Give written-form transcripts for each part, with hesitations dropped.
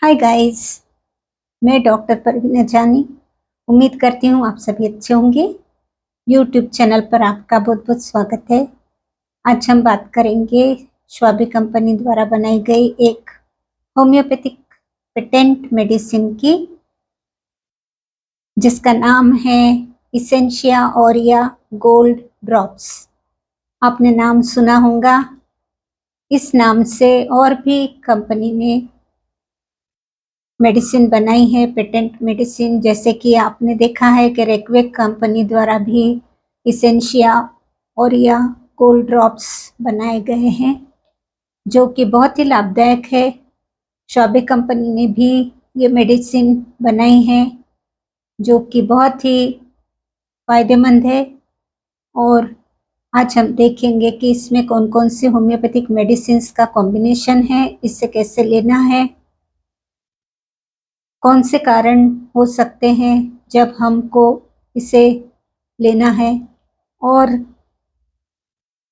Hi guys, मैं doctor Parveen जानी। उम्मीद करती हूँ आप सभी अच्छे होंगे। यूट्यूब चैनल पर आपका बहुत बहुत स्वागत है। आज हम बात करेंगे श्वाबी कंपनी द्वारा बनाई गई एक होम्योपैथिक पेटेंट मेडिसिन की, जिसका नाम है इसेंशिया ऑरिया गोल्ड ड्रॉप्स। आपने नाम सुना होगा। इस नाम से और भी कंपनी ने मेडिसिन बनाई है, पेटेंट मेडिसिन। जैसे कि आपने देखा है कि रेकवेक कंपनी द्वारा भी इसेंशिया ओरिया गोल्ड ड्रॉप्स बनाए गए हैं, जो कि बहुत ही लाभदायक है। श्वाबी कंपनी ने भी ये मेडिसिन बनाई है, जो कि बहुत ही फायदेमंद है। और आज हम देखेंगे कि इसमें कौन कौन सी होम्योपैथिक मेडिसिन का कॉम्बिनेशन है, इससे कैसे लेना है, कौन से कारण हो सकते हैं जब हमको इसे लेना है, और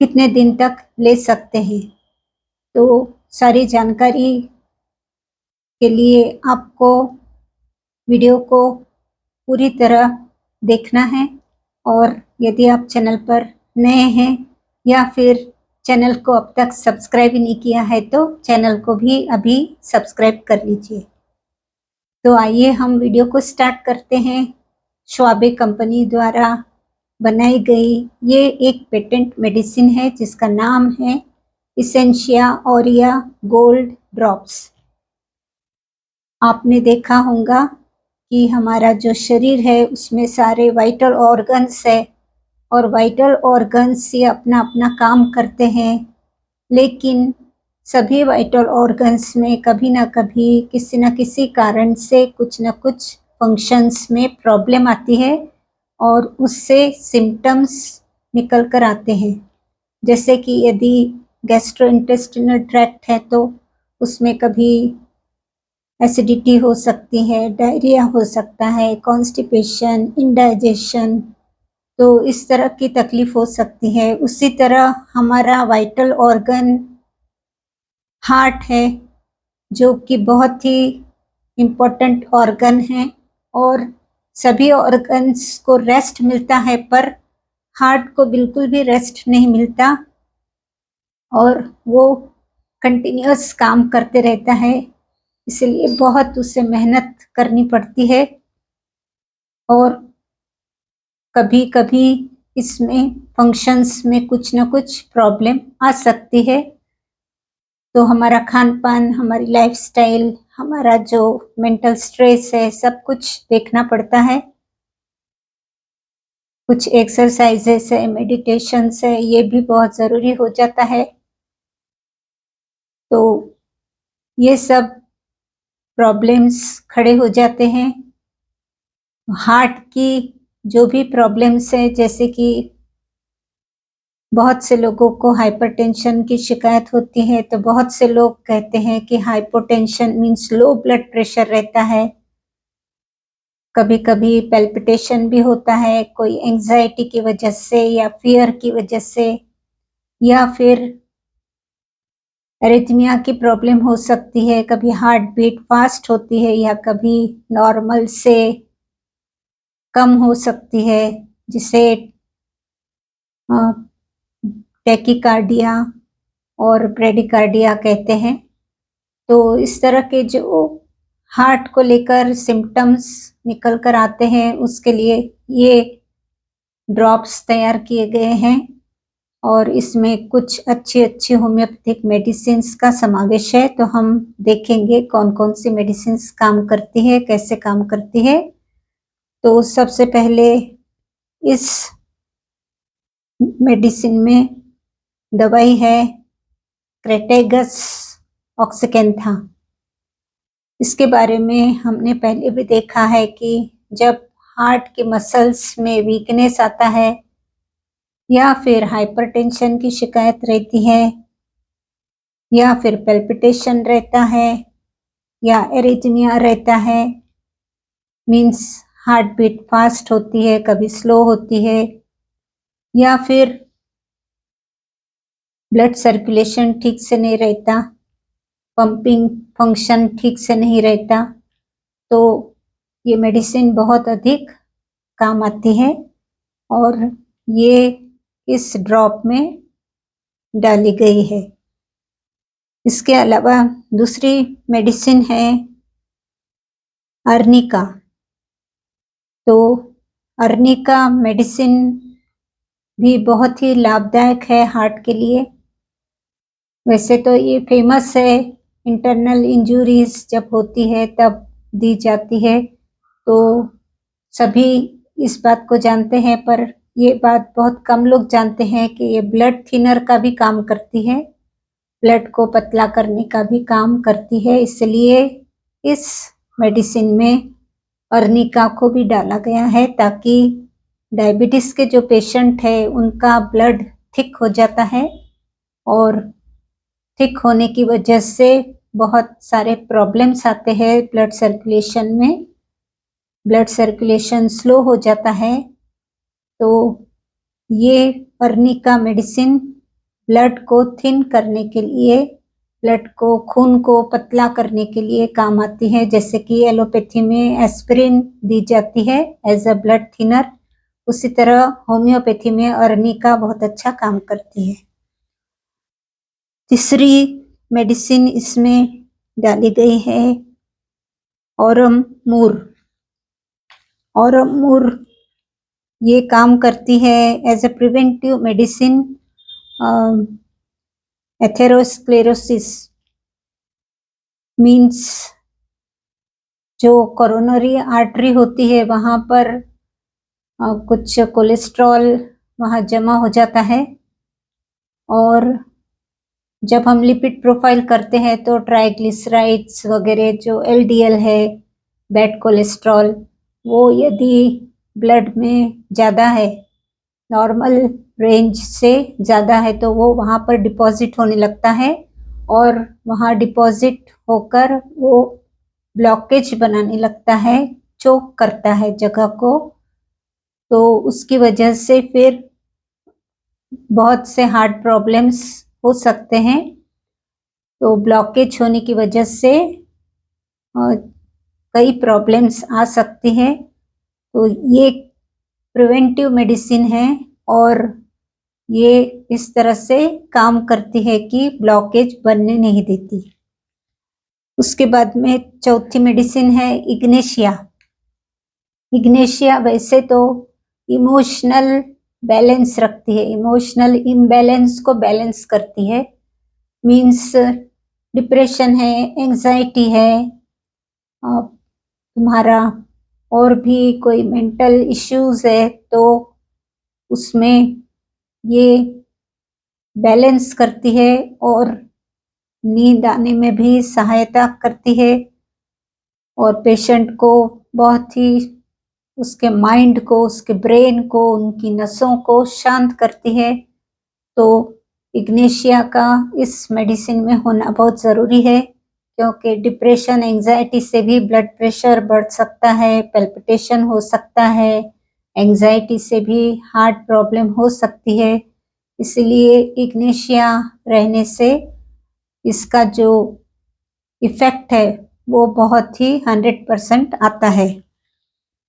कितने दिन तक ले सकते हैं। तो सारी जानकारी के लिए आपको वीडियो को पूरी तरह देखना है। और यदि आप चैनल पर नए हैं या फिर चैनल को अब तक सब्सक्राइब नहीं किया है, तो चैनल को भी अभी सब्सक्राइब कर लीजिए। तो आइए हम वीडियो को स्टार्ट करते हैं। श्वाबी कंपनी द्वारा बनाई गई ये एक पेटेंट मेडिसिन है, जिसका नाम है इसेंशिया ओरिया गोल्ड ड्रॉप्स। आपने देखा होगा कि हमारा जो शरीर है उसमें सारे वाइटल ऑर्गन्स है, और वाइटल ऑर्गन्स ये अपना अपना काम करते हैं। लेकिन सभी वाइटल ऑर्गन्स में कभी ना कभी किसी न किसी कारण से कुछ न कुछ फंक्शंस में प्रॉब्लम आती है, और उससे सिम्टम्स निकल कर आते हैं। जैसे कि यदि गैस्ट्रोइंटेस्टिनल ट्रैक्ट है तो उसमें कभी एसिडिटी हो सकती है, डायरिया हो सकता है, कॉन्स्टिपेशन, इंडाइजेशन, तो इस तरह की तकलीफ हो सकती है। उसी तरह हमारा वाइटल ऑर्गन हार्ट है, जो कि बहुत ही इम्पोर्टेंट ऑर्गन है, और सभी ऑर्गन्स को रेस्ट मिलता है, पर हार्ट को बिल्कुल भी रेस्ट नहीं मिलता, और वो कंटिन्यूअस काम करते रहता है। इसलिए बहुत उसे मेहनत करनी पड़ती है, और कभी कभी इसमें फंक्शंस में कुछ न कुछ प्रॉब्लम आ सकती है। तो हमारा खान पान, हमारी लाइफस्टाइल, हमारा जो मेंटल स्ट्रेस है, सब कुछ देखना पड़ता है। कुछ एक्सरसाइजेस है, मेडिटेशंस है, ये भी बहुत ज़रूरी हो जाता है। तो ये सब प्रॉब्लम्स खड़े हो जाते हैं। हार्ट की जो भी प्रॉब्लम्स है, जैसे कि बहुत से लोगों को हाइपरटेंशन की शिकायत होती है, तो बहुत से लोग कहते हैं कि hypotension means low blood pressure रहता है। कभी कभी पैल्पिटेशन भी होता है, कोई एंजाइटी की वजह से या फियर की वजह से, या फिर एरिथमिया की प्रॉब्लम हो सकती है। कभी हार्ट बीट फास्ट होती है या कभी नॉर्मल से कम हो सकती है, जिसे टैकीकार्डिया और ब्रेडिकार्डिया कहते हैं। तो इस तरह के जो हार्ट को लेकर सिम्टम्स निकल कर आते हैं, उसके लिए ये ड्रॉप्स तैयार किए गए हैं, और इसमें कुछ अच्छी अच्छी होम्योपैथिक मेडिसिन्स का समावेश है। तो हम देखेंगे कौन कौन सी मेडिसिन्स काम करती है, कैसे काम करती है। तो सबसे पहले इस मेडिसिन में दवाई है क्रेटेगस ऑक्सीकेंथा। इसके बारे में हमने पहले भी देखा है कि जब हार्ट के मसल्स में वीकनेस आता है, या फिर हाइपरटेंशन की शिकायत रहती है, या फिर पैल्पिटेशन रहता है, या एरिथमिया रहता है, मीन्स हार्ट बीट फास्ट होती है, कभी स्लो होती है, या फिर ब्लड सर्कुलेशन ठीक से नहीं रहता, पंपिंग फंक्शन ठीक से नहीं रहता, तो ये मेडिसिन बहुत अधिक काम आती है और ये इस ड्रॉप में डाली गई है। इसके अलावा दूसरी मेडिसिन है अर्निका। तो अर्निका मेडिसिन भी बहुत ही लाभदायक है हार्ट के लिए। वैसे तो ये फेमस है, इंटरनल इंजरीज जब होती है तब दी जाती है, तो सभी इस बात को जानते हैं, पर ये बात बहुत कम लोग जानते हैं कि ये ब्लड थिनर का भी काम करती है, ब्लड को पतला करने का भी काम करती है। इसलिए इस मेडिसिन में अर्निका को भी डाला गया है ताकि डायबिटीज के जो पेशेंट है उनका ब्लड थिक हो जाता है और थिक होने की वजह से बहुत सारे प्रॉब्लम्स आते हैं ब्लड सर्कुलेशन में। ब्लड सर्कुलेशन स्लो हो जाता है, तो ये अर्निका मेडिसिन ब्लड को थिन करने के लिए, ब्लड को, खून को पतला करने के लिए काम आती है। जैसे कि एलोपैथी में एस्पिरिन दी जाती है एज अ ब्लड थिनर, उसी तरह होम्योपैथी में अर्निका बहुत अच्छा काम करती है। तीसरी मेडिसिन इसमें डाली गई है ऑरम मूर। ऑरम मूर ये काम करती है as a preventive medicine atherosclerosis, means जो कोरोनरी आर्टरी होती है वहाँ पर कुछ कोलेस्ट्रॉल वहाँ जमा हो जाता है और जब हम लिपिड प्रोफाइल करते हैं तो ट्राइग्लिसराइड्स वगैरह जो एलडीएल है, बैड कोलेस्ट्रॉल, वो यदि ब्लड में ज़्यादा है, नॉर्मल रेंज से ज़्यादा है, तो वो वहाँ पर डिपॉजिट होने लगता है और वहाँ डिपॉजिट होकर वो ब्लॉकेज बनाने लगता है, चोक करता है जगह को, तो उसकी वजह से फिर बहुत से हार्ट प्रॉब्लम्स हो सकते हैं। तो ब्लॉकेज होने की वजह से कई प्रॉब्लम्स आ सकती है। तो ये प्रिवेंटिव मेडिसिन है और ये इस तरह से काम करती है कि ब्लॉकेज बनने नहीं देती। उसके बाद में चौथी मेडिसिन है इग्नेशिया। इग्नेशिया वैसे तो इमोशनल बैलेंस रखती है, इमोशनल इम्बैलेंस को बैलेंस करती है, मीन्स डिप्रेशन है, एंजाइटी है, तुम्हारा और भी कोई मेंटल इश्यूज है, तो उसमें ये बैलेंस करती है और नींद आने में भी सहायता करती है और पेशेंट को बहुत ही, उसके माइंड को, उसके ब्रेन को, उनकी नसों को शांत करती है। तो इग्नेशिया का इस मेडिसिन में होना बहुत ज़रूरी है, क्योंकि डिप्रेशन, एंजाइटी से भी ब्लड प्रेशर बढ़ सकता है, पैल्पिटेशन हो सकता है, एंजाइटी से भी हार्ट प्रॉब्लम हो सकती है। इसलिए इग्नेशिया रहने से इसका जो इफ़ेक्ट है वो बहुत ही 100% आता है।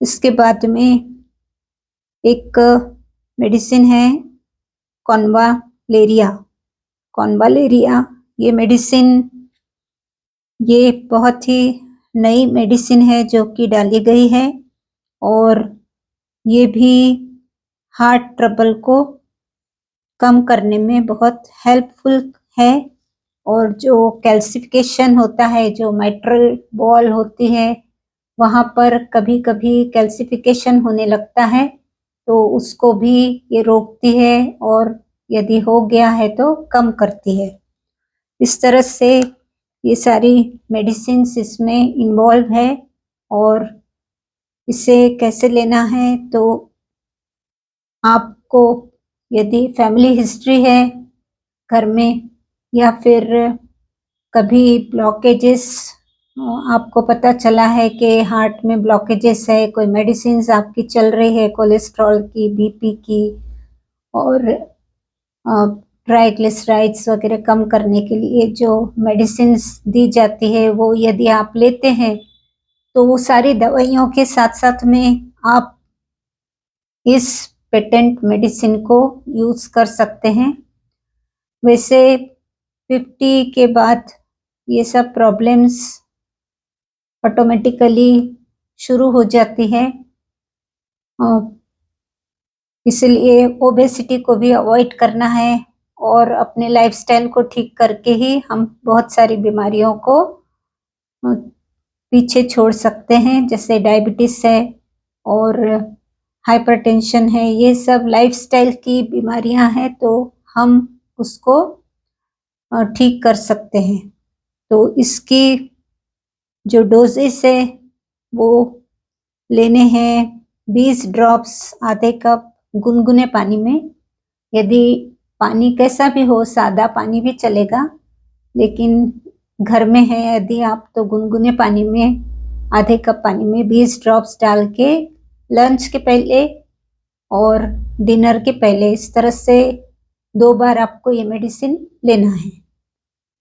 इसके बाद में एक मेडिसिन है कॉन्वालेरिया। कॉन्वालेरिया ये मेडिसिन, ये बहुत ही नई मेडिसिन है जो कि डाली गई है और ये भी हार्ट ट्रबल को कम करने में बहुत हेल्पफुल है। और जो कैल्सिफिकेशन होता है, जो माइट्रल वॉल होती है, वहाँ पर कभी कभी कैल्सिफिकेशन होने लगता है, तो उसको भी ये रोकती है और यदि हो गया है तो कम करती है। इस तरह से ये सारी मेडिसिन्स इसमें इन्वॉल्व है और इसे कैसे लेना है, तो आपको यदि फैमिली हिस्ट्री है घर में या फिर कभी ब्लॉकेजेस, आपको पता चला है कि हार्ट में ब्लॉकेजेस है, कोई मेडिसिन्स आपकी चल रही है कोलेस्ट्रॉल की, बीपी की और ट्राइग्लिसराइड्स वगैरह कम करने के लिए जो मेडिसिन्स दी जाती है वो यदि आप लेते हैं तो वो सारी दवाइयों के साथ साथ में आप इस पेटेंट मेडिसिन को यूज कर सकते हैं। वैसे 50 के बाद ये सब प्रॉब्लम्स ऑटोमेटिकली शुरू हो जाती है, इसलिए ओबेसिटी को भी अवॉइड करना है और अपने लाइफस्टाइल को ठीक करके ही हम बहुत सारी बीमारियों को पीछे छोड़ सकते हैं, जैसे डायबिटीज है और हाइपरटेंशन है। ये सब लाइफस्टाइल की बीमारियां हैं, तो हम उसको ठीक कर सकते हैं। तो इसकी जो डोजेस है वो लेने हैं 20 ड्रॉप्स आधे कप गुनगुने पानी में। यदि पानी कैसा भी हो, सादा पानी भी चलेगा, लेकिन घर में है यदि आप तो गुनगुने पानी में आधे कप पानी में 20 ड्रॉप्स डाल के लंच के पहले और डिनर के पहले इस तरह से 2 बार आपको ये मेडिसिन लेना है।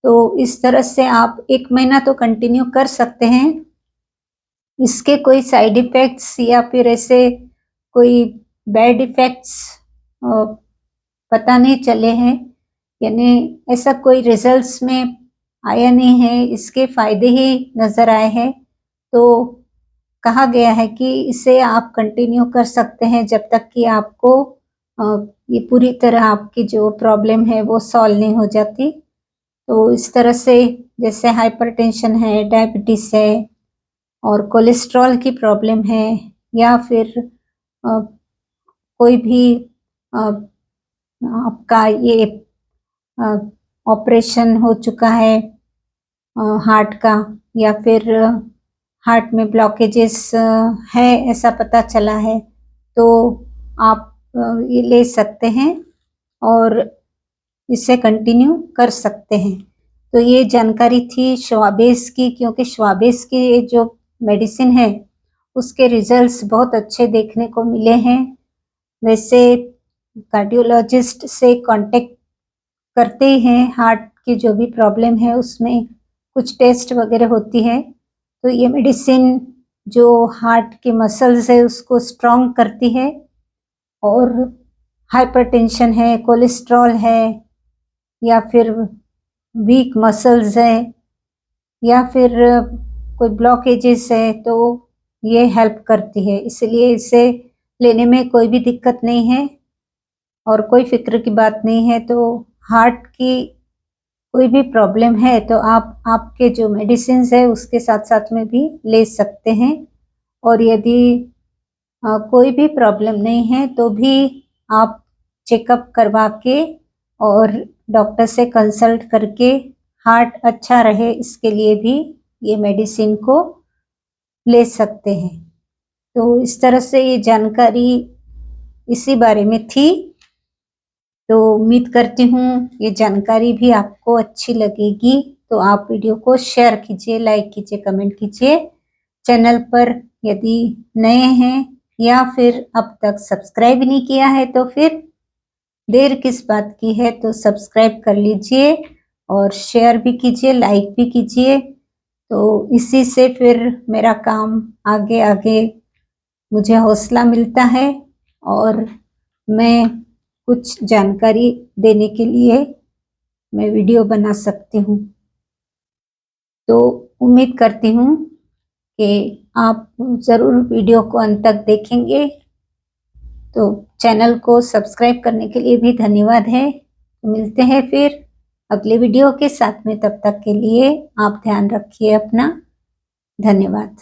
तो इस तरह से आप 1 महीना तो कंटिन्यू कर सकते हैं। इसके कोई साइड इफेक्ट्स या फिर ऐसे कोई बैड इफेक्ट्स पता नहीं चले हैं, यानी ऐसा कोई रिजल्ट्स में आया नहीं है, इसके फायदे ही नज़र आए हैं। तो कहा गया है कि इसे आप कंटिन्यू कर सकते हैं जब तक कि आपको ये पूरी तरह आपकी जो प्रॉब्लम है वो सॉल्व नहीं हो जाती। तो इस तरह से जैसे हाइपरटेंशन है, डायबिटीज है और कोलेस्ट्रॉल की प्रॉब्लम है, या फिर कोई भी आपका ये ऑपरेशन हो चुका है हार्ट का, या फिर हार्ट में ब्लॉकेजेस है ऐसा पता चला है, तो आप ये ले सकते हैं और इसे कंटिन्यू कर सकते हैं। तो ये जानकारी थी श्वाबेस की, क्योंकि श्वाबेस की जो मेडिसिन है उसके रिजल्ट्स बहुत अच्छे देखने को मिले हैं। वैसे कार्डियोलॉजिस्ट से कांटेक्ट करते हैं, हार्ट की जो भी प्रॉब्लम है उसमें कुछ टेस्ट वगैरह होती है, तो ये मेडिसिन जो हार्ट के मसल्स है उसको स्ट्रॉन्ग करती है। और हाइपरटेंशन है, कोलेस्ट्रॉल है, या फिर वीक मसल्स है, या फिर कोई ब्लॉकेजेस है, तो ये हेल्प करती है। इसलिए इसे लेने में कोई भी दिक्कत नहीं है और कोई फिक्र की बात नहीं है। तो हार्ट की कोई भी प्रॉब्लम है तो आप आपके जो मेडिसिन है उसके साथ साथ में भी ले सकते हैं। और यदि कोई भी प्रॉब्लम नहीं है तो भी आप चेकअप करवा के और डॉक्टर से कंसल्ट करके हार्ट अच्छा रहे इसके लिए भी ये मेडिसिन को ले सकते हैं। तो इस तरह से ये जानकारी इसी बारे में थी। तो उम्मीद करती हूँ ये जानकारी भी आपको अच्छी लगेगी। तो आप वीडियो को शेयर कीजिए, लाइक कीजिए, कमेंट कीजिए। चैनल पर यदि नए हैं या फिर अब तक सब्सक्राइब नहीं किया है तो फिर देर किस बात की है, तो सब्सक्राइब कर लीजिए और शेयर भी कीजिए, लाइक भी कीजिए। तो इसी से फिर मेरा काम आगे आगे मुझे हौसला मिलता है और मैं कुछ जानकारी देने के लिए मैं वीडियो बना सकती हूँ। तो उम्मीद करती हूँ कि आप ज़रूर वीडियो को अंत तक देखेंगे। तो चैनल को सब्सक्राइब करने के लिए भी धन्यवाद है। तो मिलते हैं फिर अगले वीडियो के साथ में, तब तक के लिए आप ध्यान रखिए अपना। धन्यवाद।